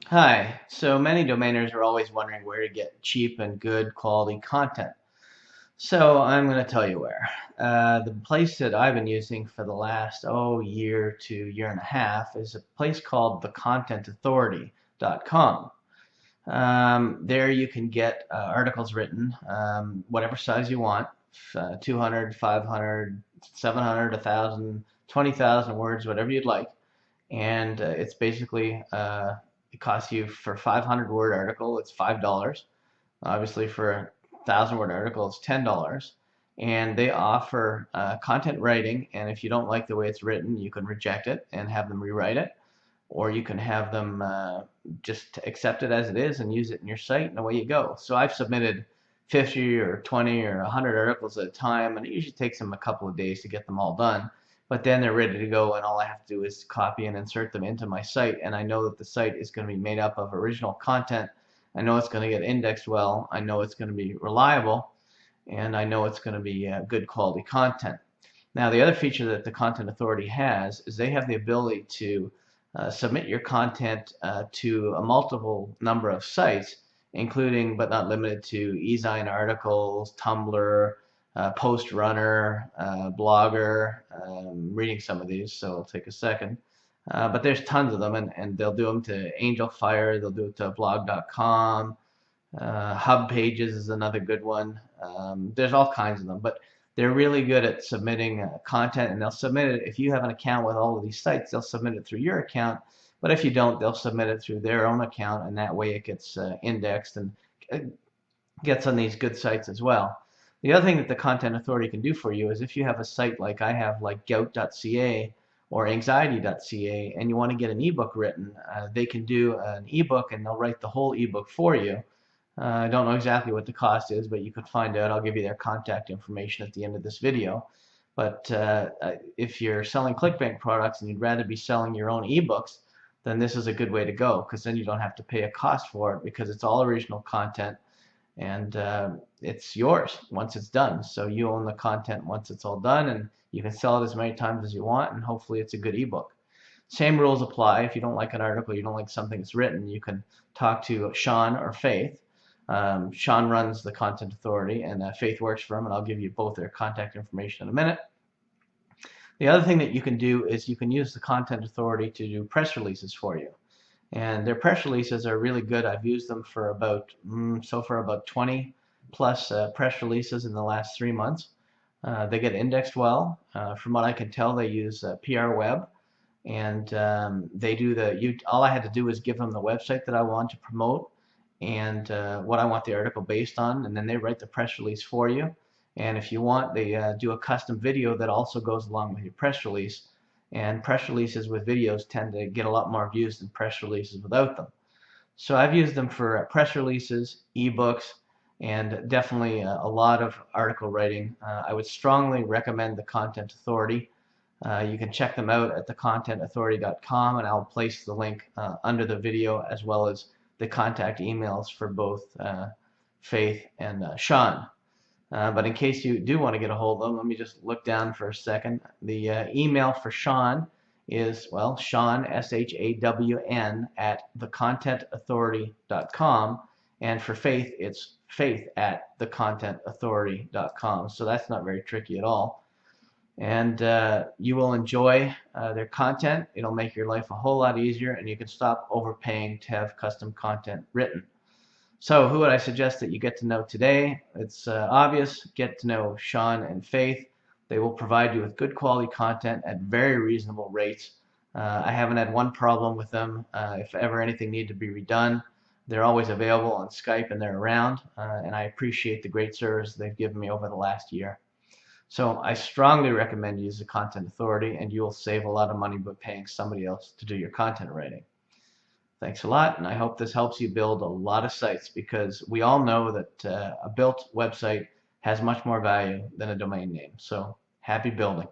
Hi, so many domainers are always wondering where to get cheap and good quality content. So I'm going to tell you where. The place that I've been using for the last, year to year and a half is a place called thecontentauthority.com. There you can get articles written, whatever size you want, 200, 500, 700, 1,000, 20,000 words, whatever you'd like. And it's basically it costs you for 500 word article, it's $5. Obviously, for a 1,000 word article, it's $10. And they offer content writing, and if you don't like the way it's written, you can reject it and have them rewrite it, or you can have them just accept it as it is and use it in your site, and away you go. So I've submitted 50 or 20 or 100 articles at a time, and it usually takes them a couple of days to get them all done. But then they're ready to go, and all I have to do is copy and insert them into my site, and I know that the site is going to be made up of original content. I know it's going to get indexed well. I know it's going to be reliable, and I know it's going to be good quality content. Now, the other feature that the Content Authority has is they have the ability to submit your content to a multiple number of sites, including but not limited to eZine articles, Tumblr, PostRunner, Blogger. Reading some of these, so it'll take a second. But there's tons of them, and they'll do them to AngelFire, they'll do it to blog.com. Hub Pages is another good one. There's all kinds of them, but they're really good at submitting content, and they'll submit it. If you have an account with all of these sites, they'll submit it through your account. But if you don't, they'll submit it through their own account, and that way it gets indexed and gets on these good sites as well. The other thing that the Content Authority can do for you is if you have a site like I have, like gout.ca or anxiety.ca, and you want to get an ebook written, they can do an ebook and they'll write the whole ebook for you. I don't know exactly what the cost is, but you could find out. I'll give you their contact information at the end of this video. But if you're selling ClickBank products and you'd rather be selling your own ebooks, then this is a good way to go, because then you don't have to pay a cost for it, because it's all original content, and it's yours once it's done. So you own the content once it's all done, and you can sell it as many times as you want, and hopefully it's a good ebook. Same rules apply. If you don't like an article, you don't like something that's written, you can talk to Sean or Faith. Sean runs the Content Authority, and Faith works for him, and I'll give you both their contact information in a minute. The other thing that you can do is you can use the Content Authority to do press releases for you. And their press releases are really good. I've used them for about, so far about 20 plus press releases in the last 3 months. They get indexed well. From what I can tell, they use PR Web, and they do all I had to do was give them the website that I want to promote and what I want the article based on, and then they write the press release for you. And if you want, they do a custom video that also goes along with your press release. And press releases with videos tend to get a lot more views than press releases without them. So I've used them for press releases, ebooks, and definitely a lot of article writing. I would strongly recommend the Content Authority. You can check them out at thecontentauthority.com, and I'll place the link under the video, as well as the contact emails for both Faith and Sean. But in case you do want to get a hold of them, let me just look down for a second. The email for Sean is, well, Shawn, SHAWN, at thecontentauthority.com. And for Faith, it's Faith at thecontentauthority.com. So that's not very tricky at all. And you will enjoy their content. It'll make your life a whole lot easier, and you can stop overpaying to have custom content written. So who would I suggest that you get to know today? It's obvious. Get to know Sean and Faith. They will provide you with good quality content at very reasonable rates. I haven't had one problem with them. If ever anything needed to be redone, they're always available on Skype, and they're around. And I appreciate the great service they've given me over the last year. So I strongly recommend you use the Content Authority, and you will save a lot of money by paying somebody else to do your content writing. Thanks a lot, and I hope this helps you build a lot of sites, because we all know that a built website has much more value than a domain name. So happy building.